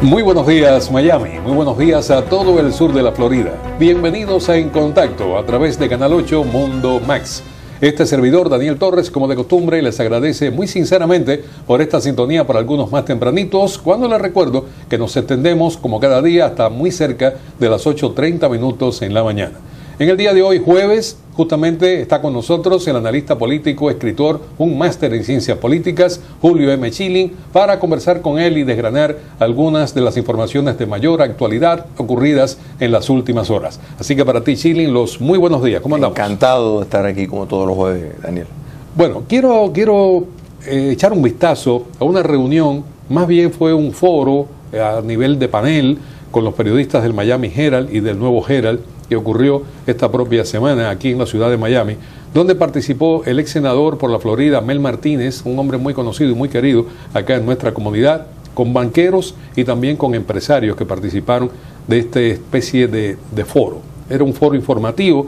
Muy buenos días Miami, muy buenos días a todo el sur de la Florida. Bienvenidos a En Contacto a través de Canal 8 Mundo Max. Este servidor Daniel Torres, como de costumbre, les agradece muy sinceramente por esta sintonía para algunos más tempranitos, cuando les recuerdo que nos extendemos como cada día hasta muy cerca de las 8:30 minutos en la mañana. En el día de hoy, jueves, justamente está con nosotros el analista político, escritor, un máster en ciencias políticas, Julio M. Schilling, para conversar con él y desgranar algunas de las informaciones de mayor actualidad ocurridas en las últimas horas. Así que para ti, Schilling, los muy buenos días. ¿Cómo andamos? Encantado de estar aquí como todos los jueves, Daniel. Bueno, quiero echar un vistazo a una reunión, más bien fue un foro a nivel de panel con los periodistas del Miami Herald y del Nuevo Herald, que ocurrió esta propia semana aquí en la ciudad de Miami, donde participó el ex senador por la Florida, Mel Martínez, un hombre muy conocido y muy querido acá en nuestra comunidad, con banqueros y también con empresarios que participaron de esta especie de foro. Era un foro informativo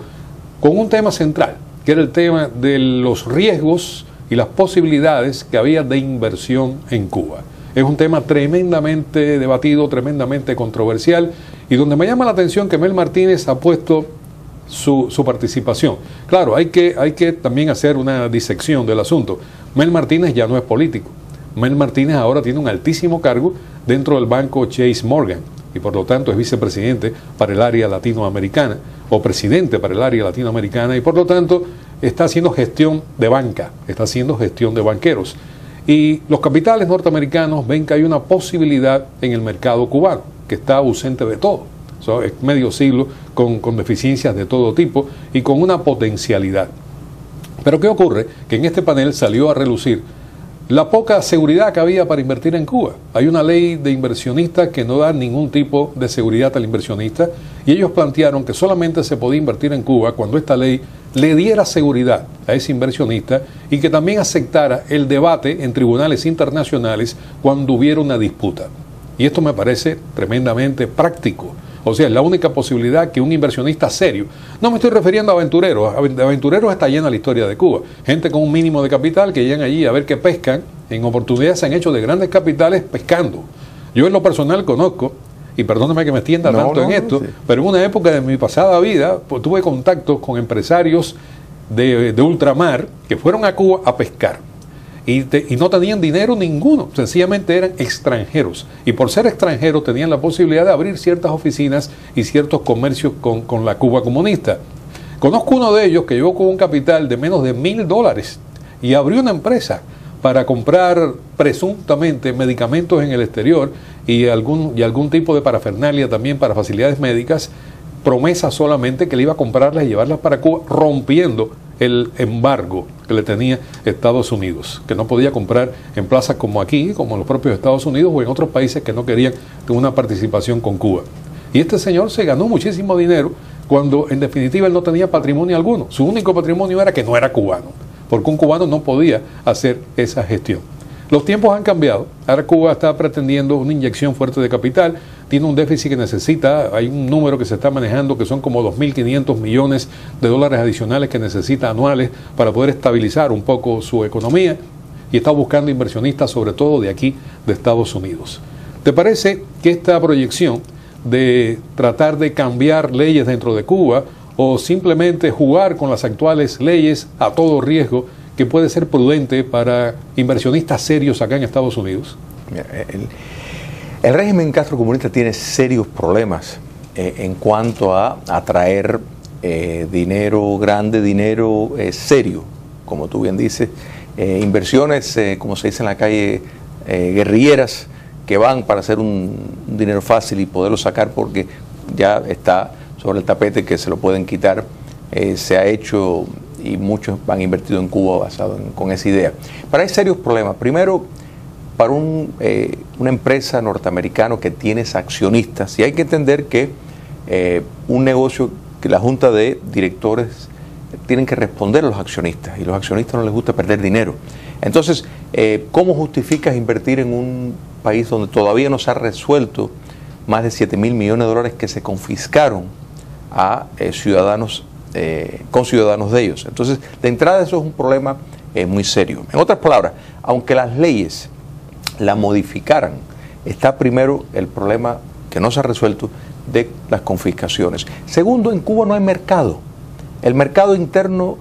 con un tema central, que era el tema de los riesgos y las posibilidades que había de inversión en Cuba. Es un tema tremendamente debatido, tremendamente controversial, y donde me llama la atención que Mel Martínez ha puesto su participación. Claro, hay que también hacer una disección del asunto. Mel Martínez ya no es político. Mel Martínez ahora tiene un altísimo cargo dentro del banco Chase Morgan, y por lo tanto es vicepresidente para el área latinoamericana, o presidente para el área latinoamericana, y por lo tanto está haciendo gestión de banca, está haciendo gestión de banqueros. Y los capitales norteamericanos ven que hay una posibilidad en el mercado cubano, que está ausente de todo. Es medio siglo con deficiencias de todo tipo y con una potencialidad. Pero ¿qué ocurre? Que en este panel salió a relucir la poca seguridad que había para invertir en Cuba. Hay una ley de inversionistas que no da ningún tipo de seguridad al inversionista, y ellos plantearon que solamente se podía invertir en Cuba cuando esta ley le diera seguridad a ese inversionista y que también aceptara el debate en tribunales internacionales cuando hubiera una disputa. Y esto me parece tremendamente práctico. O sea, es la única posibilidad que un inversionista serio, no me estoy refiriendo a aventureros, de aventureros está llena la historia de Cuba, gente con un mínimo de capital que llegan allí a ver qué pescan, en oportunidades se han hecho de grandes capitales pescando. Yo en lo personal conozco, y perdóname que me extienda tanto en esto, sí, pero en una época de mi pasada vida pues, tuve contactos con empresarios de ultramar que fueron a Cuba a pescar. Y no tenían dinero ninguno, sencillamente eran extranjeros. Y por ser extranjeros tenían la posibilidad de abrir ciertas oficinas y ciertos comercios con la Cuba comunista. Conozco uno de ellos que llegó con un capital de menos de $1,000 y abrió una empresa para comprar presuntamente medicamentos en el exterior y algún tipo de parafernalia también para facilidades médicas, promesa solamente que le iba a comprarlas y llevarlas para Cuba, rompiendo el embargo que le tenía Estados Unidos, que no podía comprar en plazas como aquí, como en los propios Estados Unidos o en otros países que no querían una participación con Cuba. Y este señor se ganó muchísimo dinero cuando en definitiva él no tenía patrimonio alguno. Su único patrimonio era que no era cubano, porque un cubano no podía hacer esa gestión. Los tiempos han cambiado. Ahora Cuba está pretendiendo una inyección fuerte de capital, tiene un déficit que necesita, hay un número que se está manejando que son como 2.500 millones de dólares adicionales que necesita anuales para poder estabilizar un poco su economía, y está buscando inversionistas sobre todo de aquí, de Estados Unidos. ¿Te parece que esta proyección de tratar de cambiar leyes dentro de Cuba o simplemente jugar con las actuales leyes a todo riesgo, que puede ser prudente para inversionistas serios acá en Estados Unidos? El régimen castrocomunista tiene serios problemas en cuanto a atraer dinero grande, dinero serio, como tú bien dices, inversiones, como se dice en la calle, guerrilleras, que van para hacer un dinero fácil y poderlo sacar porque ya está sobre el tapete que se lo pueden quitar. Se ha hecho y muchos han invertido en Cuba basado con esa idea. Pero hay serios problemas. Primero, para una empresa norteamericana que tiene accionistas, y hay que entender que un negocio, que la junta de directores tienen que responder a los accionistas, y los accionistas no les gusta perder dinero. Entonces, ¿cómo justificas invertir en un país donde todavía no se ha resuelto más de $7.000 millones que se confiscaron a ciudadanos, con ciudadanos de ellos? Entonces, de entrada eso es un problema muy serio. En otras palabras, aunque las leyes la modificaran está primero el problema que no se ha resuelto de las confiscaciones. Segundo, en Cuba no hay mercado. El mercado interno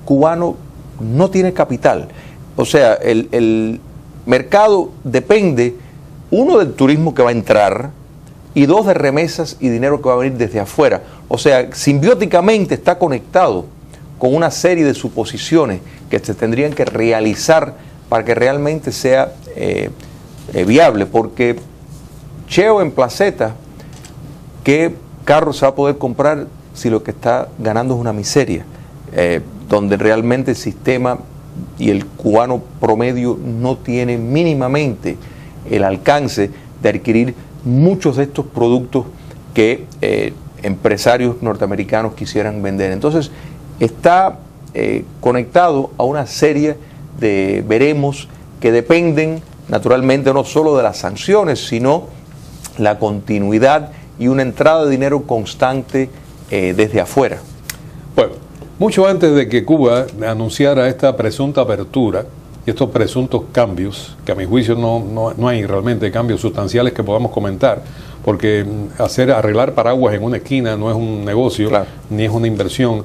cubano no tiene capital. O sea, el mercado depende, uno, del turismo que va a entrar, y dos, de remesas y dinero que va a venir desde afuera. O sea, simbióticamente está conectado con una serie de suposiciones que se tendrían que realizar para que realmente sea viable, porque cheo en placeta, ¿qué carro se va a poder comprar si lo que está ganando es una miseria? Donde realmente el sistema y el cubano promedio no tiene mínimamente el alcance de adquirir muchos de estos productos que empresarios norteamericanos quisieran vender. Entonces, está conectado a una serie de veremos que dependen naturalmente no solo de las sanciones, sino la continuidad y una entrada de dinero constante desde afuera. Bueno, mucho antes de que Cuba anunciara esta presunta apertura y estos presuntos cambios, que a mi juicio no hay realmente cambios sustanciales que podamos comentar, porque arreglar paraguas en una esquina no es un negocio, claro, ni es una inversión.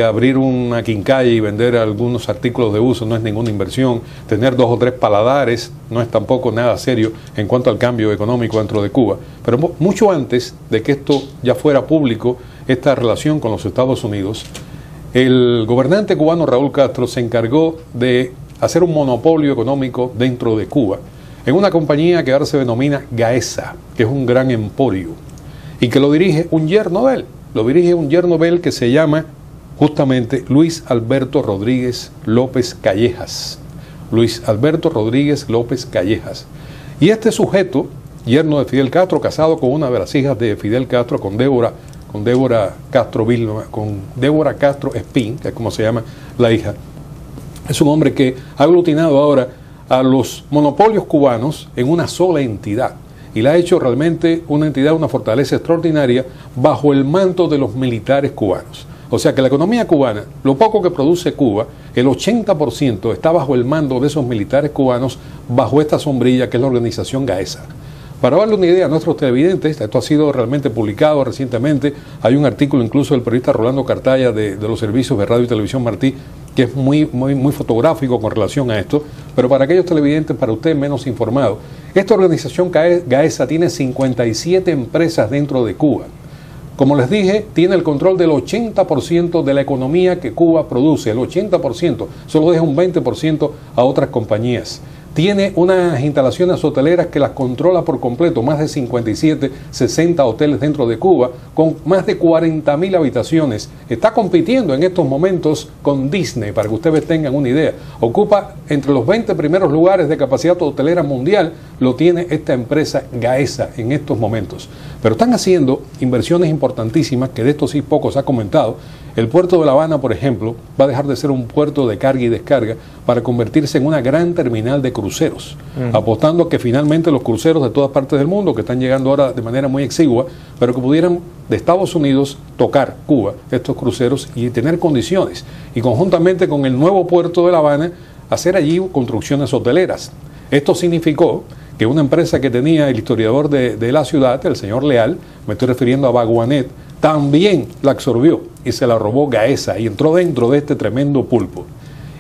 Abrir una quincalla y vender algunos artículos de uso no es ninguna inversión. Tener 2 o 3 paladares no es tampoco nada serio en cuanto al cambio económico dentro de Cuba. Pero mucho antes de que esto ya fuera público, esta relación con los Estados Unidos, el gobernante cubano Raúl Castro se encargó de hacer un monopolio económico dentro de Cuba en una compañía que ahora se denomina Gaesa, que es un gran emporio, y que lo dirige un yerno de él. Lo dirige un yerno de él que se llama justamente Luis Alberto Rodríguez López Callejas. Luis Alberto Rodríguez López Callejas. Y este sujeto, yerno de Fidel Castro, casado con una de las hijas de Fidel Castro, con Débora Castro Espín, que es como se llama la hija, es un hombre que ha aglutinado ahora a los monopolios cubanos en una sola entidad. Y la ha hecho realmente una entidad, una fortaleza extraordinaria bajo el manto de los militares cubanos. O sea que la economía cubana, lo poco que produce Cuba, el 80% está bajo el mando de esos militares cubanos, bajo esta sombrilla que es la organización Gaesa. Para darle una idea a nuestros televidentes, esto ha sido realmente publicado recientemente, hay un artículo incluso del periodista Rolando Cartaya de los servicios de radio y televisión Martí, que es muy fotográfico con relación a esto, pero para aquellos televidentes, para usted menos informado, esta organización Gaesa tiene 57 empresas dentro de Cuba. Como les dije, tiene el control del 80% de la economía que Cuba produce, el 80%, solo deja un 20% a otras compañías. Tiene unas instalaciones hoteleras que las controla por completo, más de 57, 60 hoteles dentro de Cuba, con más de 40.000 habitaciones. Está compitiendo en estos momentos con Disney, para que ustedes tengan una idea. Ocupa entre los 20 primeros lugares de capacidad hotelera mundial, lo tiene esta empresa Gaesa en estos momentos. Pero están haciendo inversiones importantísimas, que de esto sí poco se ha comentado. El puerto de La Habana, por ejemplo, va a dejar de ser un puerto de carga y descarga para convertirse en una gran terminal de cruceros, apostando a que finalmente los cruceros de todas partes del mundo, que están llegando ahora de manera muy exigua, pero que pudieran de Estados Unidos tocar Cuba, estos cruceros, y tener condiciones. Y conjuntamente con el nuevo puerto de La Habana, hacer allí construcciones hoteleras. Esto significó que una empresa que tenía el historiador de la ciudad, el señor Leal, me estoy refiriendo a Baguanet, también la absorbió y se la robó Gaesa y entró dentro de este tremendo pulpo.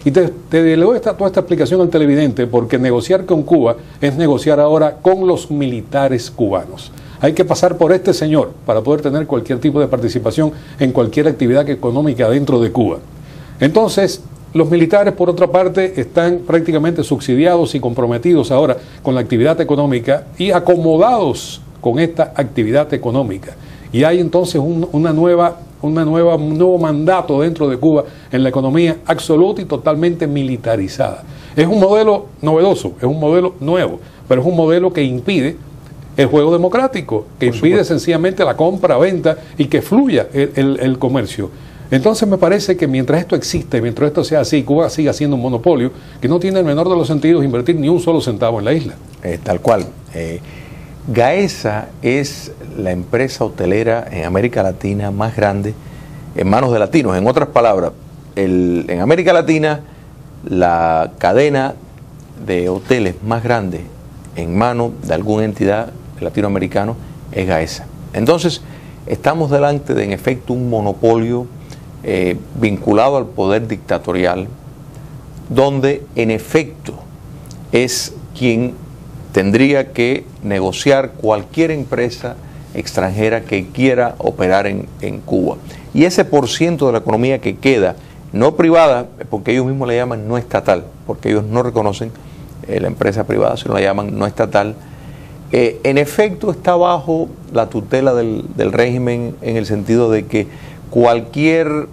Y te doy toda esta explicación al televidente, porque negociar con Cuba es negociar ahora con los militares cubanos. Hay que pasar por este señor para poder tener cualquier tipo de participación en cualquier actividad económica dentro de Cuba. Entonces, los militares, por otra parte, están prácticamente subsidiados y comprometidos ahora con la actividad económica y acomodados con esta actividad económica. Y hay entonces un nuevo mandato dentro de Cuba en la economía absoluta y totalmente militarizada. Es un modelo novedoso, es un modelo nuevo, pero es un modelo que impide el juego democrático, que impide sencillamente la compra, venta y que fluya el comercio. Entonces me parece que mientras esto existe, mientras esto sea así, Cuba siga siendo un monopolio que no tiene el menor de los sentidos invertir ni un solo centavo en la isla. Tal cual. Gaesa es la empresa hotelera en América Latina más grande en manos de latinos. En otras palabras, en América Latina la cadena de hoteles más grande en manos de alguna entidad latinoamericana es Gaesa. Entonces, estamos delante de, en efecto, un monopolio vinculado al poder dictatorial, donde, en efecto, es quien tendría que negociar cualquier empresa extranjera que quiera operar en Cuba. Y ese % de la economía que queda, no privada, porque ellos mismos la llaman no estatal, porque ellos no reconocen la empresa privada, sino la llaman no estatal, en efecto está bajo la tutela del régimen, en el sentido de que cualquier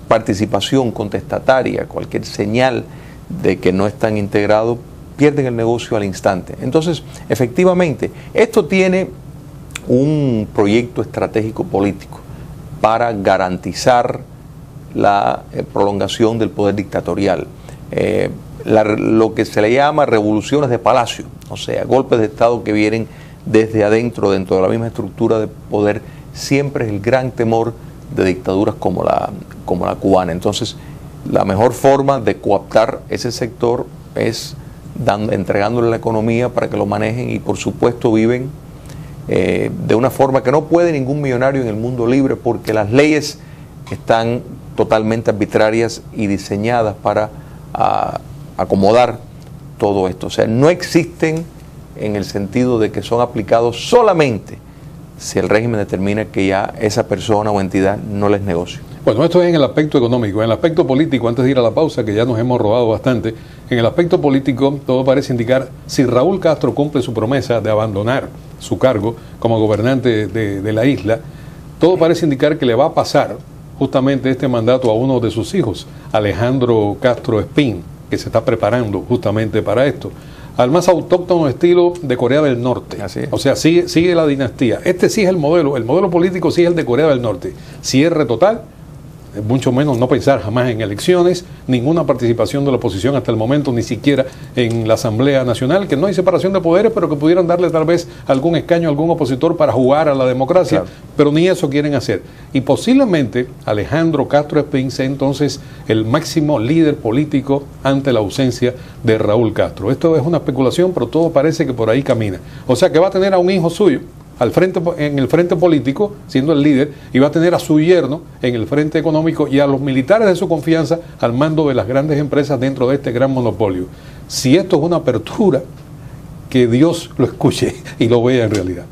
participación contestataria, cualquier señal de que no están integrados, pierden el negocio al instante. Entonces, efectivamente, esto tiene un proyecto estratégico político para garantizar la prolongación del poder dictatorial. Lo que se le llama revoluciones de palacio, o sea, golpes de Estado que vienen desde adentro, dentro de la misma estructura de poder, siempre es el gran temor de dictaduras como la cubana. Entonces, la mejor forma de coaptar ese sector es entregándole la economía para que lo manejen, y por supuesto viven de una forma que no puede ningún millonario en el mundo libre, porque las leyes están totalmente arbitrarias y diseñadas para acomodar todo esto. O sea, no existen en el sentido de que son aplicados solamente si el régimen determina que ya esa persona o entidad no les negocia. Bueno, esto es en el aspecto económico. En el aspecto político, antes de ir a la pausa, que ya nos hemos robado bastante, en el aspecto político todo parece indicar, si Raúl Castro cumple su promesa de abandonar su cargo como gobernante de la isla, todo parece indicar que le va a pasar justamente este mandato a uno de sus hijos, Alejandro Castro Espín, que se está preparando justamente para esto, al más autóctono estilo de Corea del Norte. Así es. O sea, sigue la dinastía. Este sí es el modelo político sí es el de Corea del Norte. Cierre total, mucho menos no pensar jamás en elecciones, ninguna participación de la oposición hasta el momento, ni siquiera en la Asamblea Nacional, que no hay separación de poderes, pero que pudieran darle tal vez algún escaño a algún opositor para jugar a la democracia, claro. Pero ni eso quieren hacer. Y posiblemente Alejandro Castro Espín sea entonces el máximo líder político ante la ausencia de Raúl Castro. Esto es una especulación, pero todo parece que por ahí camina. O sea que va a tener a un hijo suyo en el frente político, siendo el líder, y va a tener a su yerno en el frente económico y a los militares de su confianza al mando de las grandes empresas dentro de este gran monopolio. Si esto es una apertura, que Dios lo escuche y lo vea en realidad.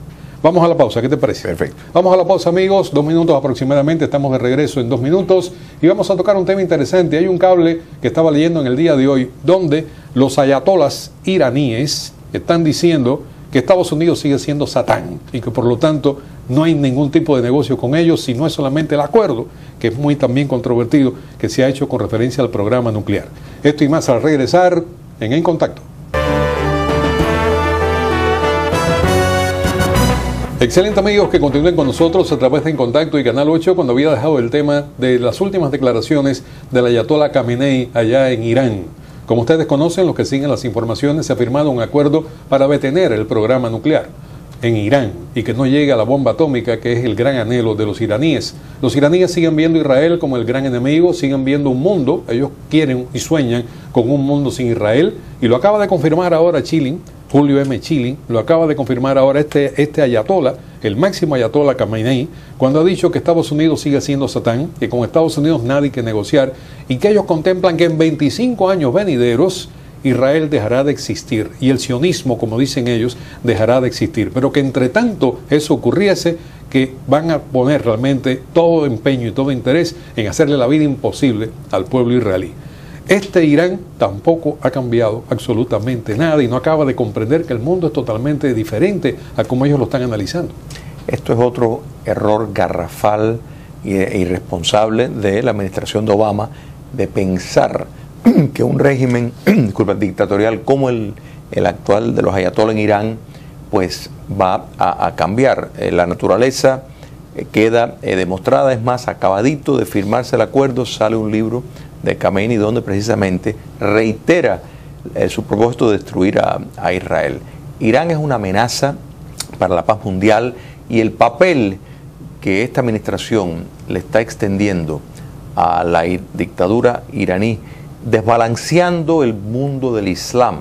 Vamos a la pausa, ¿qué te parece? Perfecto. Vamos a la pausa, amigos, 2 minutos aproximadamente, estamos de regreso en 2 minutos y vamos a tocar un tema interesante. Hay un cable que estaba leyendo en el día de hoy donde los ayatolas iraníes están diciendo que Estados Unidos sigue siendo Satán y que por lo tanto no hay ningún tipo de negocio con ellos, si no es solamente el acuerdo, que es muy también controvertido, que se ha hecho con referencia al programa nuclear. Esto y más al regresar en Contacto. Excelente, amigos, que continúen con nosotros a través de En Contacto y Canal 8, cuando había dejado el tema de las últimas declaraciones del ayatolá Khamenei allá en Irán. Como ustedes conocen, los que siguen las informaciones, se ha firmado un acuerdo para detener el programa nuclear en Irán y que no llegue a la bomba atómica, que es el gran anhelo de los iraníes. Los iraníes siguen viendo a Israel como el gran enemigo, siguen viendo un mundo, ellos quieren y sueñan con un mundo sin Israel, y lo acaba de confirmar ahora Chilin, Julio M. Chilin, lo acaba de confirmar ahora este ayatolá, el máximo ayatolá Khamenei, cuando ha dicho que Estados Unidos sigue siendo Satán, que con Estados Unidos nadie que negociar, y que ellos contemplan que en 25 años venideros Israel dejará de existir y el sionismo, como dicen ellos, dejará de existir, pero que entre tanto eso ocurriese, que van a poner realmente todo empeño y todo interés en hacerle la vida imposible al pueblo israelí. Este Irán tampoco ha cambiado absolutamente nada y no acaba de comprender que el mundo es totalmente diferente a como ellos lo están analizando. Esto es otro error garrafal e irresponsable de la administración de Obama, de pensar que un régimen dictatorial como el actual de los ayatolás en Irán pues va a cambiar. La naturaleza queda demostrada, es más, acabadito de firmarse el acuerdo, sale un libro de Khamenei donde precisamente reitera su propósito de destruir a Israel. Irán es una amenaza para la paz mundial y el papel que esta administración le está extendiendo a la dictadura iraní, desbalanceando el mundo del Islam,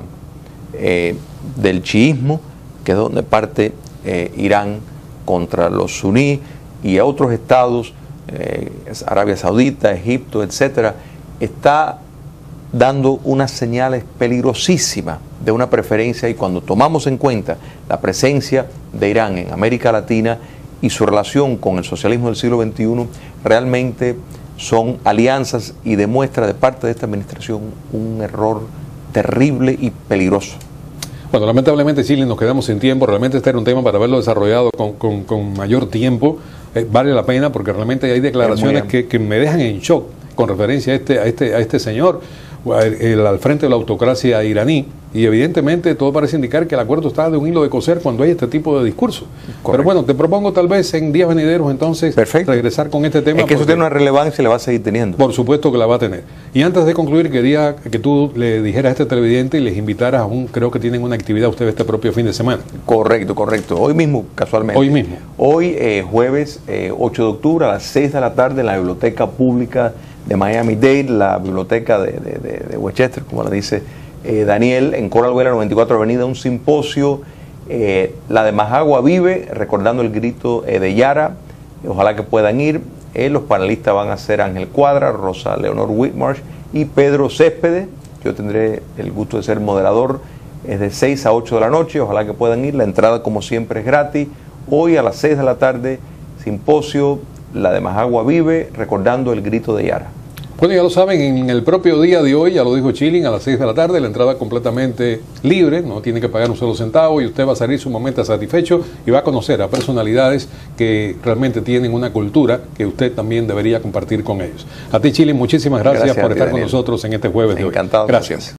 del chiismo, que es donde parte Irán contra los suníes, y a otros estados, Arabia Saudita, Egipto, etcétera, está dando unas señales peligrosísimas de una preferencia, y cuando tomamos en cuenta la presencia de Irán en América Latina y su relación con el socialismo del siglo XXI, realmente son alianzas y demuestra de parte de esta administración un error terrible y peligroso. Bueno, lamentablemente, Chile, nos quedamos sin tiempo. Realmente este era un tema para haberlo desarrollado con mayor tiempo. Vale la pena porque realmente hay declaraciones que me dejan en shock con referencia a este señor al frente de la autocracia iraní, y evidentemente todo parece indicar que el acuerdo está de un hilo de coser cuando hay este tipo de discursos. Correcto. Pero bueno, te propongo tal vez en días venideros entonces regresar con este tema. Es que eso tiene una relevancia y la va a seguir teniendo. Por supuesto que la va a tener. Y antes de concluir, quería que tú le dijeras a este televidente y les invitaras creo que tienen una actividad ustedes este propio fin de semana. Correcto. Hoy mismo, casualmente. Hoy mismo. Hoy, jueves 8 de octubre a las 6 de la tarde en la Biblioteca Pública de Miami-Dade, la biblioteca de Westchester, como la dice Daniel, en Coral Vela 94 Avenida, un simposio, la de Majagua Vive, recordando el grito de Yara. Ojalá que puedan ir. Los panelistas van a ser Ángel Cuadra, Rosa Leonor Whitmarsh y Pedro Céspedes. Yo tendré el gusto de ser moderador. Es de 6 a 8 de la noche, ojalá que puedan ir. La entrada, como siempre, es gratis. Hoy a las 6 de la tarde, simposio, la de Majagua Vive, recordando el grito de Yara. Bueno, ya lo saben, en el propio día de hoy, ya lo dijo Chilling, a las 6 de la tarde, la entrada completamente libre, no tiene que pagar un solo centavo, y usted va a salir sumamente satisfecho y va a conocer a personalidades que realmente tienen una cultura que usted también debería compartir con ellos. A ti, Chilling, muchísimas gracias por estar con nosotros en este jueves de hoy. Encantado. Gracias.